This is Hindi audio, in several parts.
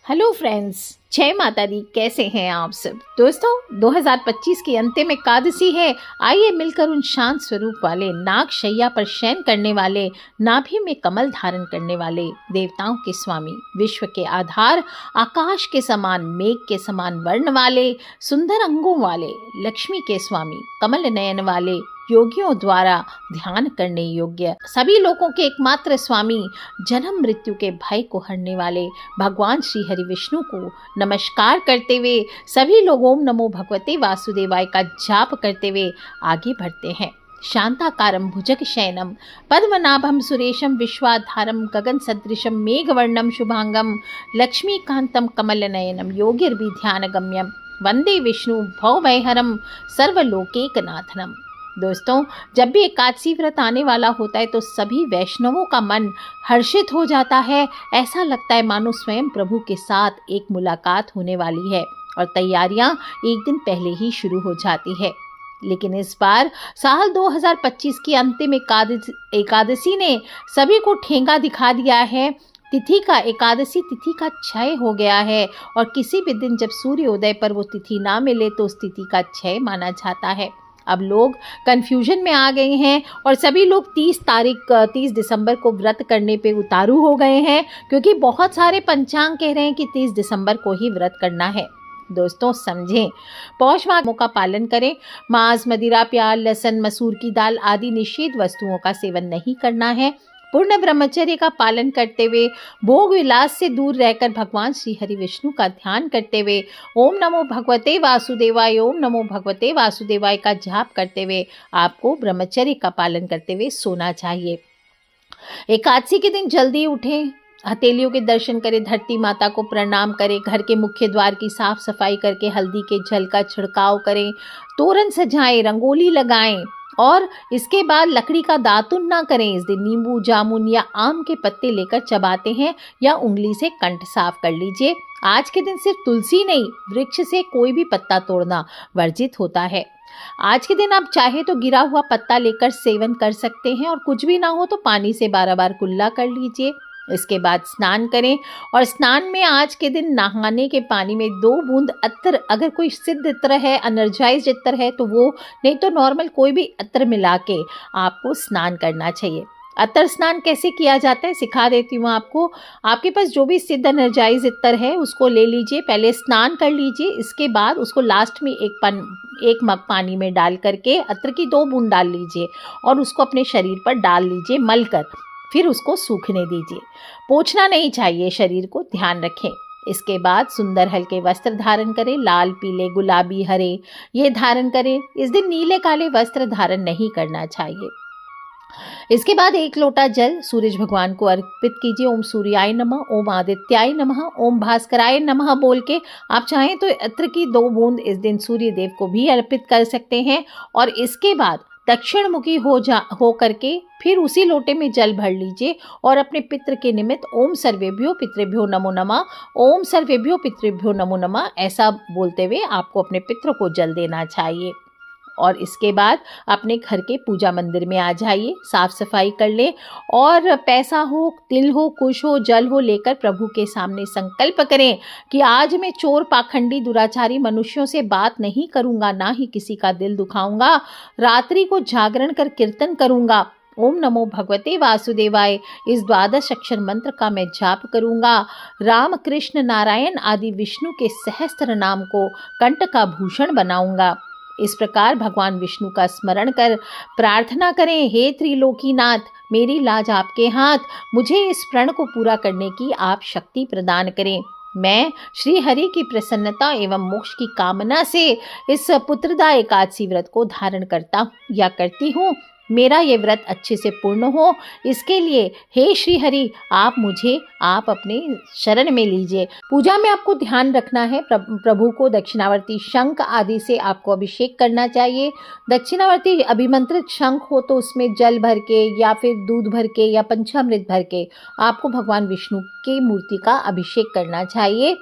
हेलो फ्रेंड्स, जय माता दी। कैसे हैं आप सब दोस्तों। 2025 की अंतिम एकादशी है। आइए मिलकर उन शांत स्वरूप वाले, नाग शैया पर शयन करने वाले, नाभि में कमल धारण करने वाले, देवताओं के स्वामी, विश्व के आधार, आकाश के समान, मेघ के समान वर्ण वाले, सुंदर अंगों वाले, लक्ष्मी के स्वामी, कमल नयन वाले, योगियों द्वारा ध्यान करने योग्य, सभी लोगों के एकमात्र स्वामी, जन्म मृत्यु के भय को हरने वाले भगवान श्री हरि विष्णु को नमस्कार करते हुए सभी लोग ओम नमो भगवते वासुदेवाय का जाप करते हुए आगे बढ़ते हैं। शांताकारं भुजग शयनम पद्मनाभं सुरेशम विश्वाधारम गगन सदृशम मेघवर्णम शुभांगम लक्ष्मीकांतम कमलनयनम योगिर्विध्यानगम्यम वंदे विष्णु भवभयहरम सर्वलोकैकनाथनम। दोस्तों, जब भी एकादशी व्रत आने वाला होता है तो सभी वैष्णवों का मन हर्षित हो जाता है। ऐसा लगता है मानो स्वयं प्रभु के साथ एक मुलाकात होने वाली है और तैयारियां एक दिन पहले ही शुरू हो जाती है। लेकिन इस बार साल 2025 की अंतिम एकादशी ने सभी को ठेंगा दिखा दिया है। तिथि का, एकादशी तिथि का क्षय हो गया है और किसी भी दिन जब सूर्योदय पर वो तिथि ना मिले तो उस तिथि का क्षय माना जाता है। अब लोग कंफ्यूजन में आ गए हैं और सभी लोग 30 दिसंबर को व्रत करने पे उतारू हो गए हैं, क्योंकि बहुत सारे पंचांग कह रहे हैं कि 30 दिसंबर को ही व्रत करना है। दोस्तों समझें, पौष माह का पालन करें। मांस, मदिरा, प्याज, लहसुन, मसूर की दाल आदि निषेध वस्तुओं का सेवन नहीं करना है। पूर्ण ब्रह्मचर्य का पालन करते हुए भोग विलास से दूर रहकर भगवान श्री हरि विष्णु का ध्यान करते हुए ओम नमो भगवते वासुदेवाय, ओम नमो भगवते वासुदेवाय का जाप करते हुए आपको ब्रह्मचर्य का पालन करते हुए सोना चाहिए। एकादशी के दिन जल्दी उठें, हथेलियों के दर्शन करें, धरती माता को प्रणाम करें, घर के मुख्य द्वार की साफ सफाई करके हल्दी के जल का छिड़काव करें, तोरण सजाएं, रंगोली लगाएं और इसके बाद लकड़ी का दातुन ना करें। इस दिन नींबू, जामुन या आम के पत्ते लेकर चबाते हैं या उंगली से कंठ साफ कर लीजिए। आज के दिन सिर्फ तुलसी नहीं, वृक्ष से कोई भी पत्ता तोड़ना वर्जित होता है। आज के दिन आप चाहे तो गिरा हुआ पत्ता लेकर सेवन कर सकते हैं और कुछ भी ना हो तो पानी से 12 बार कुल्ला कर लीजिए। इसके बाद स्नान करें और स्नान में आज के दिन नहाने के पानी में 2 बूंद अत्तर, अगर कोई सिद्ध इत्र है, एनर्जाइज्ड इत्र है तो वो, नहीं तो नॉर्मल कोई भी अत्तर मिला के आपको स्नान करना चाहिए। अत्तर स्नान कैसे किया जाता है सिखा देती हूँ आपको। आपके पास जो भी सिद्ध एनर्जाइज इत्र है उसको ले लीजिए, पहले स्नान कर लीजिए। इसके बाद उसको लास्ट में एक मग पानी में डाल करके अत्तर की 2 बूंद डाल लीजिए और उसको अपने शरीर पर डाल लीजिए मल कर, फिर उसको सूखने दीजिए। पोंछना नहीं चाहिए शरीर को, ध्यान रखें। इसके बाद सुंदर हल्के वस्त्र धारण करें, लाल, पीले, गुलाबी, हरे ये धारण करें। इस दिन नीले काले वस्त्र धारण नहीं करना चाहिए। इसके बाद 1 लोटा जल सूरज भगवान को अर्पित कीजिए। ओम सूर्याय नमः, ओम आदित्याय नमः, ओम भास्कराय नमः बोल के आप चाहें तो अत्र की 2 बूंद इस दिन सूर्य देव को भी अर्पित कर सकते हैं। और इसके बाद दक्षिण मुखी हो करके फिर उसी लोटे में जल भर लीजिए और अपने पितृ के निमित्त ओम सर्वेभ्यो पितृभ्यो नमो नमः, ओम सर्वेभ्यो पितृभ्यो नमो नमः ऐसा बोलते हुए आपको अपने पितृ को जल देना चाहिए। और इसके बाद अपने घर के पूजा मंदिर में आ जाइए, साफ सफाई कर ले और पैसा हो, तिल हो, कुश हो, जल हो लेकर प्रभु के सामने संकल्प करें कि आज मैं चोर, पाखंडी, दुराचारी मनुष्यों से बात नहीं करूंगा, ना ही किसी का दिल दुखाऊंगा। रात्रि को जागरण कर कीर्तन करूंगा। ओम नमो भगवते वासुदेवाय इस 12 अक्षर मंत्र का मैं जाप करूंगा। राम, कृष्ण, नारायण आदि विष्णु के सहस्त्र नाम को कंठ का भूषण बनाऊंगा। इस प्रकार भगवान विष्णु का स्मरण कर प्रार्थना करें, हे त्रिलोकीनाथ, मेरी लाज आपके हाथ, मुझे इस प्रण को पूरा करने की आप शक्ति प्रदान करें। मैं श्री हरि की प्रसन्नता एवं मोक्ष की कामना से इस पुत्रदा एकादशी व्रत को धारण करता या करती हूँ। मेरा ये व्रत अच्छे से पूर्ण हो, इसके लिए हे श्री हरि आप अपने शरण में लीजिए। पूजा में आपको ध्यान रखना है, प्रभु को दक्षिणावर्ती शंख आदि से आपको अभिषेक करना चाहिए। दक्षिणावर्ती अभिमंत्रित शंख हो तो उसमें जल भर के या फिर दूध भर के या पंचामृत भर के आपको भगवान विष्णु की मूर्ति का अभिषेक करना चाहिए।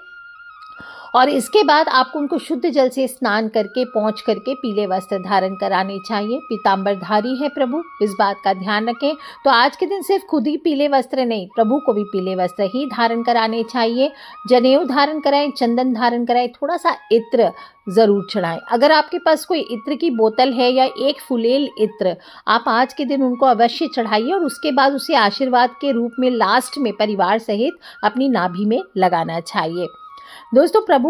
और इसके बाद आपको उनको शुद्ध जल से स्नान करके पोंछ करके पीले वस्त्र धारण कराने चाहिए। पीतांबरधारी है प्रभु, इस बात का ध्यान रखें। तो आज के दिन सिर्फ खुद ही पीले वस्त्र नहीं, प्रभु को भी पीले वस्त्र ही धारण कराने चाहिए। जनेऊ धारण कराएं, चंदन धारण कराएं, थोड़ा सा इत्र ज़रूर चढ़ाएं। अगर आपके पास कोई इत्र की बोतल है या एक फुलेल इत्र, आप आज के दिन उनको अवश्य चढ़ाइए और उसके बाद उसे आशीर्वाद के रूप में लास्ट में परिवार सहित अपनी नाभि में लगाना चाहिए। दोस्तों, प्रभु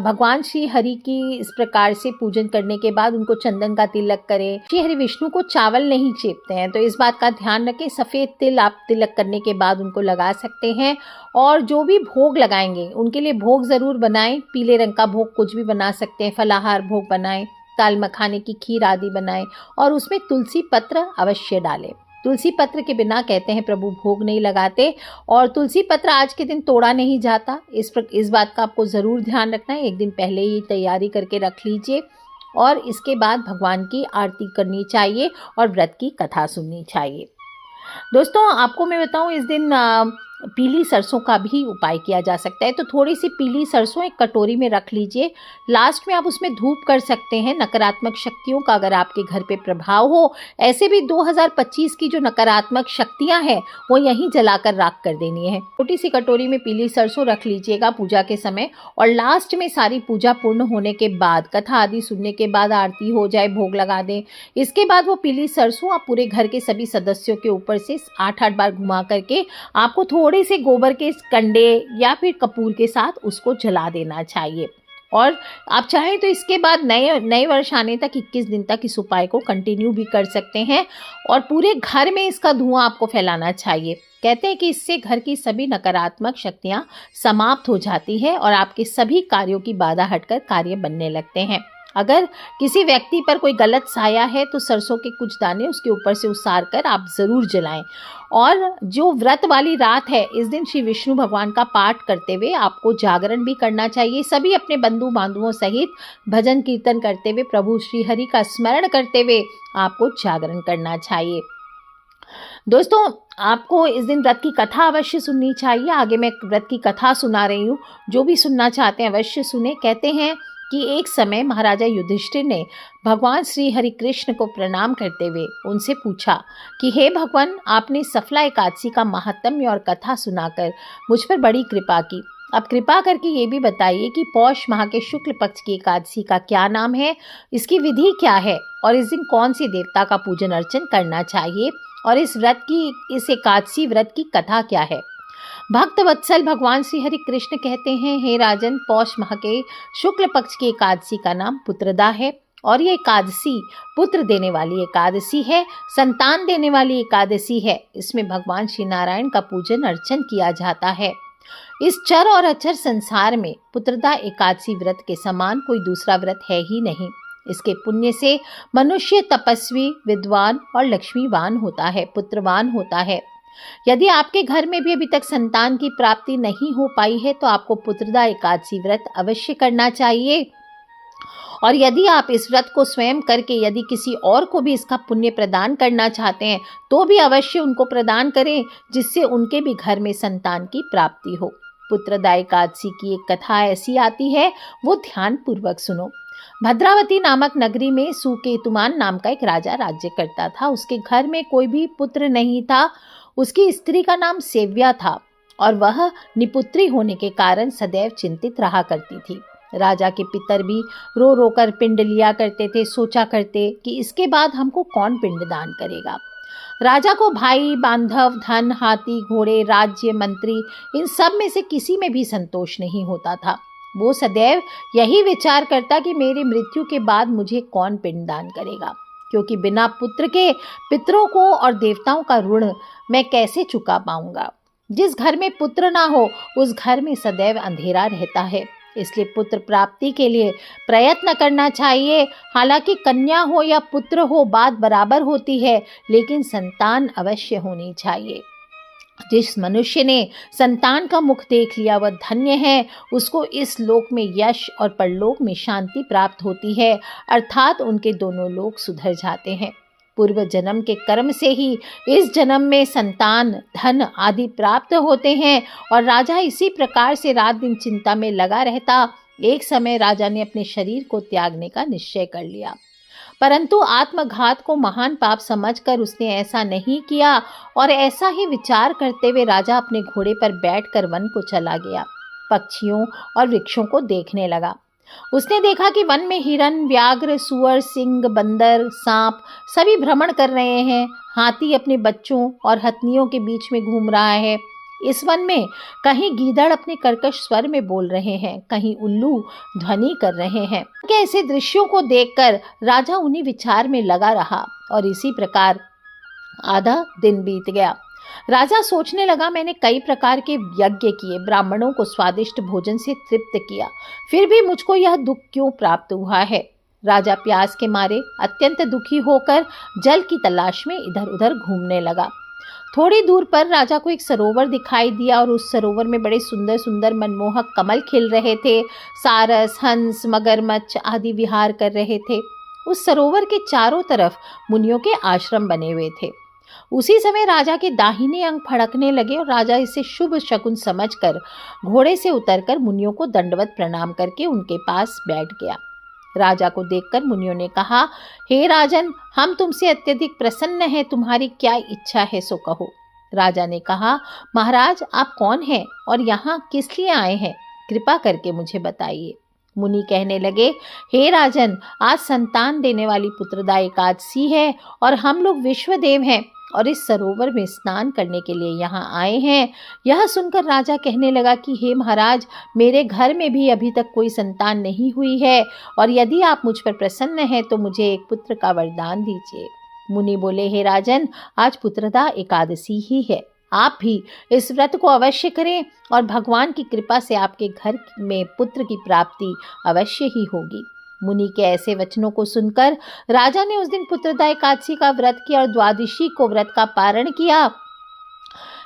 भगवान श्री हरि की इस प्रकार से पूजन करने के बाद उनको चंदन का तिलक करें। श्री हरि विष्णु को चावल नहीं चेपते हैं, तो इस बात का ध्यान रखें। सफ़ेद तिल आप तिलक करने के बाद उनको लगा सकते हैं। और जो भी भोग लगाएंगे उनके लिए भोग ज़रूर बनाएं। पीले रंग का भोग कुछ भी बना सकते हैं, फलाहार भोग बनाएं, दाल मखाने की खीर आदि बनाएं और उसमें तुलसी पत्र अवश्य डालें। तुलसी पत्र के बिना कहते हैं प्रभु भोग नहीं लगाते, और तुलसी पत्र आज के दिन तोड़ा नहीं जाता। इस बात का आपको ज़रूर ध्यान रखना है। एक दिन पहले ही तैयारी करके रख लीजिए और इसके बाद भगवान की आरती करनी चाहिए और व्रत की कथा सुननी चाहिए। दोस्तों, आपको मैं बताऊं, इस दिन पीली सरसों का भी उपाय किया जा सकता है। तो थोड़ी सी पीली सरसों एक कटोरी में रख लीजिए। लास्ट में आप उसमें धूप कर सकते हैं। नकारात्मक शक्तियों का अगर आपके घर पे प्रभाव हो, ऐसे भी 2025 की जो नकारात्मक शक्तियां हैं वो यहीं जलाकर राख कर देनी है। छोटी सी कटोरी में पीली सरसों रख लीजिएगा पूजा के समय, और लास्ट में सारी पूजा पूर्ण होने के बाद, कथा आदि सुनने के बाद, आरती हो जाए, भोग लगा दें। इसके बाद वो पीली सरसों आप पूरे घर के सभी सदस्यों के ऊपर से 8-8 बार घुमा करके आपको थोड़े से गोबर के कंडे या फिर कपूर के साथ उसको जला देना चाहिए। और आप चाहें तो इसके बाद नए वर्ष आने तक 21 दिन तक इस उपाय को कंटिन्यू भी कर सकते हैं और पूरे घर में इसका धुआं आपको फैलाना चाहिए। कहते हैं कि इससे घर की सभी नकारात्मक शक्तियां समाप्त हो जाती है और आपके सभी कार्यों की बाधा हटकर कार्य बनने लगते हैं। अगर किसी व्यक्ति पर कोई गलत साया है तो सरसों के कुछ दाने उसके ऊपर से उसार कर आप ज़रूर जलाएं। और जो व्रत वाली रात है, इस दिन श्री विष्णु भगवान का पाठ करते हुए आपको जागरण भी करना चाहिए। सभी अपने बंधु बांधवों सहित भजन कीर्तन करते हुए, प्रभु श्री हरि का स्मरण करते हुए आपको जागरण करना चाहिए। दोस्तों, आपको इस दिन व्रत की कथा अवश्य सुननी चाहिए। आगे मैं व्रत की कथा सुना रही हूँ, जो भी सुनना चाहते हैं अवश्य सुने। कहते हैं कि एक समय महाराजा युधिष्ठिर ने भगवान श्री हरि कृष्ण को प्रणाम करते हुए उनसे पूछा कि हे भगवान, आपने सफला एकादशी का महात्म्य और कथा सुनाकर मुझ पर बड़ी कृपा की। अब कृपा करके ये भी बताइए कि पौष माह के शुक्ल पक्ष की एकादशी का क्या नाम है, इसकी विधि क्या है और इस दिन कौन सी देवता का पूजन अर्चन करना चाहिए और इस एकादशी व्रत की कथा क्या है। भक्त वत्सल भगवान श्री हरि कृष्ण कहते हैं, हे राजन, पौष माह के शुक्ल पक्ष की एकादशी का नाम पुत्रदा है और ये एकादशी पुत्र देने वाली एकादशी है, संतान देने वाली एकादशी है। इसमें भगवान श्री नारायण का पूजन अर्चन किया जाता है। इस चर और अचर संसार में पुत्रदा एकादशी व्रत के समान कोई दूसरा व्रत है ही नहीं। इसके पुण्य से मनुष्य तपस्वी, विद्वान और लक्ष्मीवान होता है, पुत्रवान होता है। यदि आपके घर में भी अभी तक संतान की प्राप्ति नहीं हो पाई है तो आपको पुत्रदा एकादशी व्रत अवश्य करना चाहिए। और यदि आप इस व्रत को स्वयं करके यदि किसी और को भी इसका पुण्य प्रदान करना चाहते हैं तो भी अवश्य उनको प्रदान करें, जिससे उनके भी घर में संतान की प्राप्ति हो। पुत्रदा एकादशी की एक कथा ऐसी आती है, वो ध्यान पूर्वक सुनो। भद्रावती नामक नगरी में सुकेतुमान नाम का एक राजा राज्य करता था। उसके घर में कोई भी पुत्र नहीं था। उसकी स्त्री का नाम सेव्या था और वह निपुत्री होने के कारण सदैव चिंतित रहा करती थी। राजा के पितर भी रो रो कर पिंड लिया करते थे। सोचा करते कि इसके बाद हमको कौन पिंडदान करेगा। राजा को भाई, बांधव, धन, हाथी, घोड़े, राज्य, मंत्री, इन सब में से किसी में भी संतोष नहीं होता था। वो सदैव यही विचार करता कि मेरी मृत्यु के बाद मुझे कौन पिंडदान करेगा, क्योंकि बिना पुत्र के पितरों को और देवताओं का ऋण मैं कैसे चुका पाऊंगा। जिस घर में पुत्र ना हो उस घर में सदैव अंधेरा रहता है। इसलिए पुत्र प्राप्ति के लिए प्रयत्न करना चाहिए। हालांकि कन्या हो या पुत्र हो बात बराबर होती है, लेकिन संतान अवश्य होनी चाहिए। जिस मनुष्य ने संतान का मुख देख लिया वह धन्य है। उसको इस लोक में यश और परलोक में शांति प्राप्त होती है, अर्थात उनके दोनों लोक सुधर जाते हैं। पूर्व जन्म के कर्म से ही इस जन्म में संतान, धन आदि प्राप्त होते हैं और राजा इसी प्रकार से रात दिन चिंता में लगा रहता। एक समय राजा ने अपने शरीर को त्यागने का निश्चय कर लिया, परंतु आत्मघात को महान पाप समझकर उसने ऐसा नहीं किया और ऐसा ही विचार करते हुए राजा अपने घोड़े पर बैठकर वन को चला गया। पक्षियों और वृक्षों को देखने लगा। उसने देखा कि वन में हिरन, व्याघ्र, सुअर, सिंह, बंदर, सांप सभी भ्रमण कर रहे हैं। हाथी अपने बच्चों और हथनियों के बीच में घूम रहा है। इस वन में कहीं गीदड़ अपने कर्कश स्वर में बोल रहे हैं, कहीं उल्लू ध्वनि कर रहे हैं। ऐसे दृश्यों को देखकर राजा उन्हीं विचार में लगा रहा और इसी प्रकार आधा दिन बीत गया। राजा सोचने लगा, मैंने कई प्रकार के यज्ञ किए, ब्राह्मणों को स्वादिष्ट भोजन से तृप्त किया, फिर भी मुझको यह दुख क्यों प्राप्त हुआ है। राजा प्यास के मारे अत्यंत दुखी होकर जल की तलाश में इधर उधर घूमने लगा। थोड़ी दूर पर राजा को एक सरोवर दिखाई दिया और उस सरोवर में बड़े सुंदर सुंदर मनमोहक कमल खिल रहे थे। सारस, हंस, मगरमच्छ आदि विहार कर रहे थे। उस सरोवर के चारों तरफ मुनियों के आश्रम बने हुए थे। उसी समय राजा के दाहिने अंग फड़कने लगे और राजा इसे शुभ शकुन समझकर घोड़े से उतरकर मुनियों को दंडवत प्रणाम करके उनके पास बैठ गया। राजा को देखकर मुनियों ने कहा, हे राजन, हम तुमसे अत्यधिक प्रसन्न हैं, तुम्हारी क्या इच्छा है सो कहो। राजा ने कहा, महाराज आप कौन हैं और यहाँ किस लिए आए हैं, कृपा करके मुझे बताइए। मुनि कहने लगे, हे राजन, आज संतान देने वाली पुत्रदा एकादशी है और हम लोग विश्वदेव हैं और इस सरोवर में स्नान करने के लिए यहाँ आए हैं। यह सुनकर राजा कहने लगा कि हे महाराज, मेरे घर में भी अभी तक कोई संतान नहीं हुई है और यदि आप मुझ पर प्रसन्न हैं तो मुझे एक पुत्र का वरदान दीजिए। मुनि बोले, हे राजन, आज पुत्रदा एकादशी ही है, आप भी इस व्रत को अवश्य करें और भगवान की कृपा से आपके घर में पुत्र की प्राप्ति अवश्य ही होगी। मुनि के ऐसे वचनों को सुनकर राजा ने उस दिन पुत्रदा एकादशी का व्रत किया और द्वादशी को व्रत का पारण किया।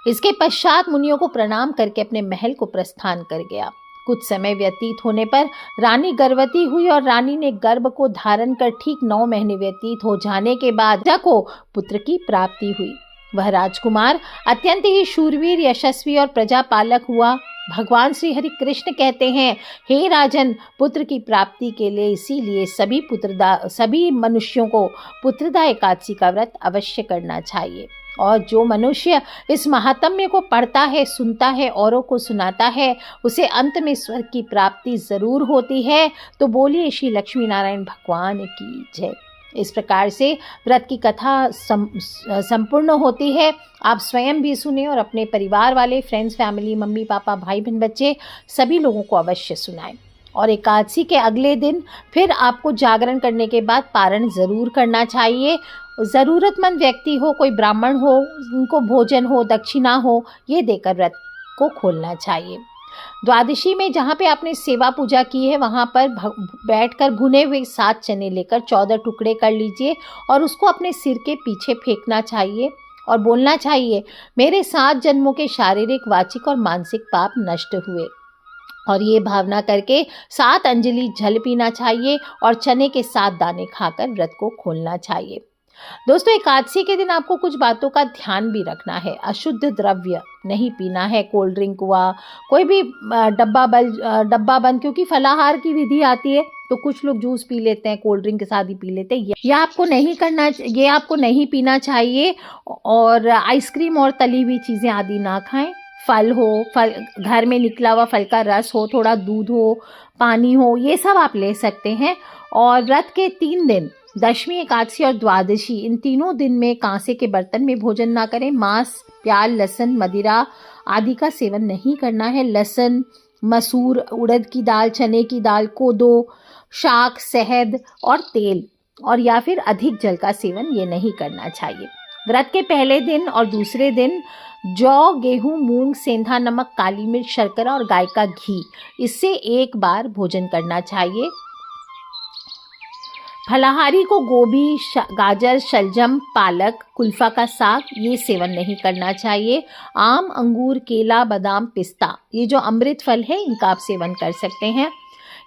इसके पश्चात मुनियों को प्रणाम करके अपने महल को प्रस्थान कर गया। कुछ समय व्यतीत होने पर रानी गर्भवती हुई और रानी ने गर्भ को धारण कर ठीक 9 महीने व्यतीत हो जाने के बाद राजा को पुत्र की प्राप्ति हुई। वह राजकुमार अत्यंत ही शूरवीर, यशस्वी और प्रजापालक हुआ। भगवान श्री हरि कृष्ण कहते हैं, हे राजन, पुत्र की प्राप्ति के लिए इसीलिए सभी मनुष्यों को पुत्रदा एकादशी का व्रत अवश्य करना चाहिए। और जो मनुष्य इस महात्म्य को पढ़ता है, सुनता है, औरों को सुनाता है, उसे अंत में स्वर्ग की प्राप्ति जरूर होती है। तो बोलिए श्री लक्ष्मी नारायण भगवान की जय। इस प्रकार से व्रत की कथा संपूर्ण होती है। आप स्वयं भी सुने और अपने परिवार वाले, फ्रेंड्स, फैमिली, मम्मी पापा, भाई बहन, बच्चे सभी लोगों को अवश्य सुनाएं। और एकादशी के अगले दिन फिर आपको जागरण करने के बाद पारण ज़रूर करना चाहिए। ज़रूरतमंद व्यक्ति हो, कोई ब्राह्मण हो, उनको भोजन हो, दक्षिणा हो, ये देकर व्रत को खोलना चाहिए। द्वादशी में जहाँ पे आपने सेवा पूजा की है वहाँ पर बैठकर भुने हुए 7 चने लेकर 14 टुकड़े कर लीजिए और उसको अपने सिर के पीछे फेंकना चाहिए और बोलना चाहिए, मेरे 7 जन्मों के शारीरिक, वाचिक और मानसिक पाप नष्ट हुए। और ये भावना करके 7 अंजलि जल पीना चाहिए और चने के 7 दाने खाकर व्रत को खोलना चाहिए। दोस्तों, एकादशी के दिन आपको कुछ बातों का ध्यान भी रखना है। अशुद्ध द्रव्य नहीं पीना है, कोल्ड ड्रिंक हुआ, कोई भी डब्बा बंद, क्योंकि फलाहार की विधि आती है तो कुछ लोग जूस पी लेते हैं, कोल्ड ड्रिंक के साथ ही पी लेते हैं। ये आपको नहीं पीना चाहिए। और आइसक्रीम और तली हुई चीज़ें आदि ना खाएं। फल घर में निकला हुआ फल का रस हो, थोड़ा दूध हो, पानी हो, ये सब आप ले सकते हैं। और व्रत के 3 दिन, दशमी, एकादशी और द्वादशी, इन तीनों दिन में कांसे के बर्तन में भोजन ना करें। मांस, प्याज, लहसुन, मदिरा आदि का सेवन नहीं करना है। लहसुन, मसूर, उड़द की दाल, चने की दाल, कोदो, शाक, शहद और तेल और या फिर अधिक जल का सेवन ये नहीं करना चाहिए। व्रत के पहले दिन और दूसरे दिन जौ, गेहूं, मूंग, सेंधा नमक, काली मिर्च, शर्करा और गाय का घी, इससे एक बार भोजन करना चाहिए। फलाहारी को गोभी, गाजर, शलजम, पालक, कुल्फा का साग ये सेवन नहीं करना चाहिए। आम, अंगूर, केला, बादाम, पिस्ता, ये जो अमृत फल है इनका आप सेवन कर सकते हैं।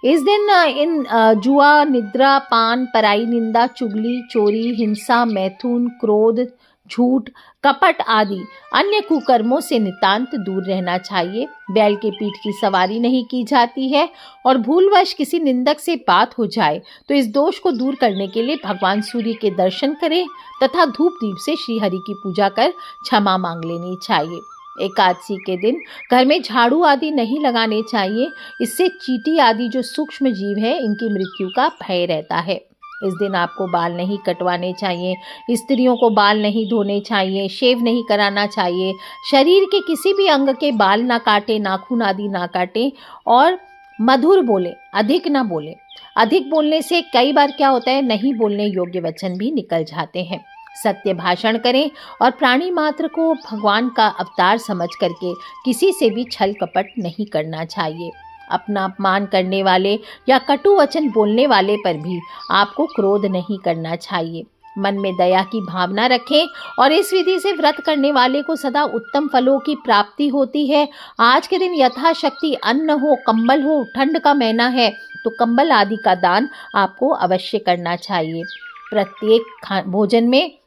इस दिन जुआ, निद्रा, पान, पराई निंदा, चुगली, चोरी, हिंसा, मैथुन, क्रोध, झूठ, कपट आदि अन्य कुकर्मों से नितांत दूर रहना चाहिए। बैल के पीठ की सवारी नहीं की जाती है और भूलवश किसी निंदक से बात हो जाए तो इस दोष को दूर करने के लिए भगवान सूर्य के दर्शन करें तथा धूप दीप से श्री हरि की पूजा कर क्षमा मांग लेनी चाहिए। एकादशी के दिन घर में झाड़ू आदि नहीं लगाने चाहिए, इससे चींटी आदि जो सूक्ष्म जीव है इनकी मृत्यु का भय रहता है। इस दिन आपको बाल नहीं कटवाने चाहिए, स्त्रियों को बाल नहीं धोने चाहिए, शेव नहीं कराना चाहिए, शरीर के किसी भी अंग के बाल ना काटे, नाखून आदि ना काटे और मधुर बोले, अधिक ना बोले। अधिक बोलने से कई बार क्या होता है, नहीं बोलने योग्य वचन भी निकल जाते हैं। सत्य भाषण करें और प्राणी मात्र को भगवान का अवतार समझ करके किसी से भी छल कपट नहीं करना चाहिए। अपना अपमान करने वाले या कटु वचन बोलने वाले पर भी आपको क्रोध नहीं करना चाहिए। मन में दया की भावना रखें और इस विधि से व्रत करने वाले को सदा उत्तम फलों की प्राप्ति होती है। आज के दिन यथाशक्ति अन्न हो, कंबल हो, ठंड का महीना है तो कंबल आदि का दान आपको अवश्य करना चाहिए। प्रत्येक भोजन में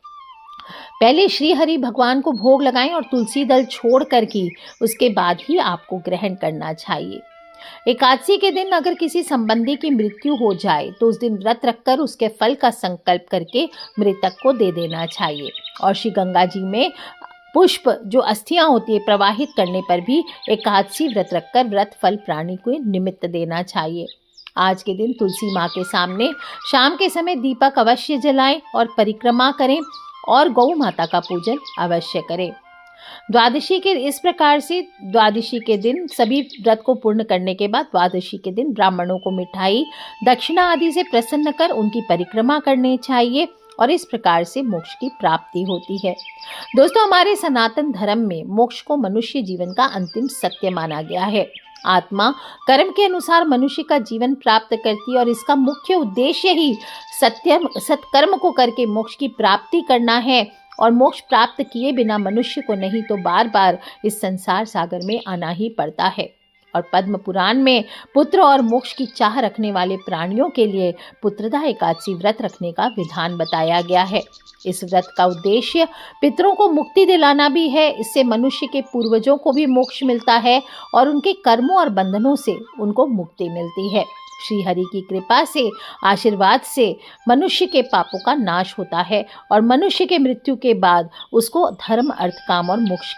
पहले श्री हरि भगवान को भोग लगाएं और तुलसी दल छोड़ कर के उसके बाद ही आपको ग्रहण करना चाहिए। एकादशी के दिन अगर किसी संबंधी की मृत्यु हो जाए तो उस दिन व्रत रखकर उसके फल का संकल्प करके मृतक को दे देना चाहिए। और श्री गंगा जी में पुष्प जो अस्थियां होती है प्रवाहित करने पर भी एकादशी व्रत रखकर व्रत फल प्राणी को निमित्त देना चाहिए। आज के दिन तुलसी माँ के सामने शाम के समय दीपक अवश्य जलाएं और परिक्रमा करें और गौ माता का पूजन अवश्य करें। द्वादशी के इस प्रकार से द्वादशी के दिन सभी व्रत को पूर्ण करने के बाद द्वादशी के दिन ब्राह्मणों को मिठाई, दक्षिणा आदि से प्रसन्न कर उनकी परिक्रमा करनी चाहिए और इस प्रकार से मोक्ष की प्राप्ति होती है। दोस्तों, हमारे सनातन धर्म में मोक्ष को मनुष्य जीवन का अंतिम सत्य माना गया है। आत्मा कर्म के अनुसार मनुष्य का जीवन प्राप्त करती है और इसका मुख्य उद्देश्य ही सत्कर्म को करके मोक्ष की प्राप्ति करना है। और मोक्ष प्राप्त किए बिना मनुष्य को नहीं तो बार बार इस संसार सागर में आना ही पड़ता है। और पद्म पुराण में पुत्र और मोक्ष की चाह रखने वाले प्राणियों के लिए पुत्रदा एकादशी व्रत रखने का विधान बताया गया है। इस व्रत का उद्देश्य पितरों को मुक्ति दिलाना भी है। इससे मनुष्य के पूर्वजों को भी मोक्ष मिलता है और उनके कर्मों और बंधनों से उनको मुक्ति मिलती है। श्री हरि की कृपा से, आशीर्वाद से मनुष्य के पापों का नाश होता है और मनुष्य के मृत्यु के बाद उसको धर्म, अर्थ, काम और मोक्ष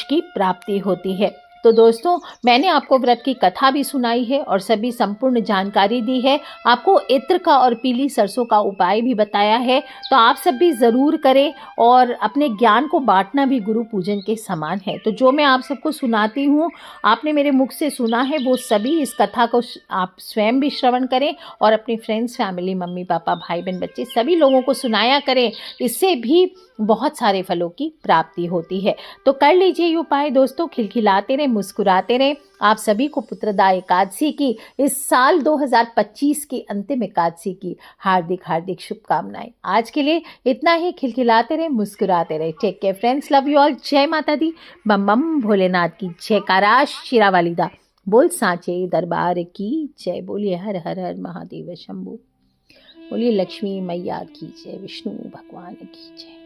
की प्राप्ति होती है। तो दोस्तों, मैंने आपको व्रत की कथा भी सुनाई है और सभी संपूर्ण जानकारी दी है। आपको इत्र का और पीली सरसों का उपाय भी बताया है। तो आप सब भी ज़रूर करें और अपने ज्ञान को बांटना भी गुरु पूजन के समान है। तो जो मैं आप सबको सुनाती हूँ, आपने मेरे मुख से सुना है, वो सभी इस कथा को आप स्वयं भी श्रवण करें और अपने फ्रेंड्स, फैमिली, मम्मी पापा, भाई बहन, बच्चे सभी लोगों को सुनाया करें। इससे भी बहुत सारे फलों की प्राप्ति होती है। तो कर लीजिए ये उपाय दोस्तों। खिलखिलाते रहें, मुस्कुराते रहें। आप सभी को पुत्रदा एकादशी की, इस साल 2025 की अंतिम एकादशी की हार्दिक हार्दिक शुभकामनाएं। आज के लिए इतना ही। खिलखिलाते रहें, मुस्कुराते रहें। Take care friends, love you all. जय माता दी। बम बम भोलेनाथ की जयकारा। शिरावालीदा बोल सांचे दरबार की जय। बोलिए हर हर हर महादेव शंभू। बोलिए लक्ष्मी मैया की जय, विष्णु भगवान की जय।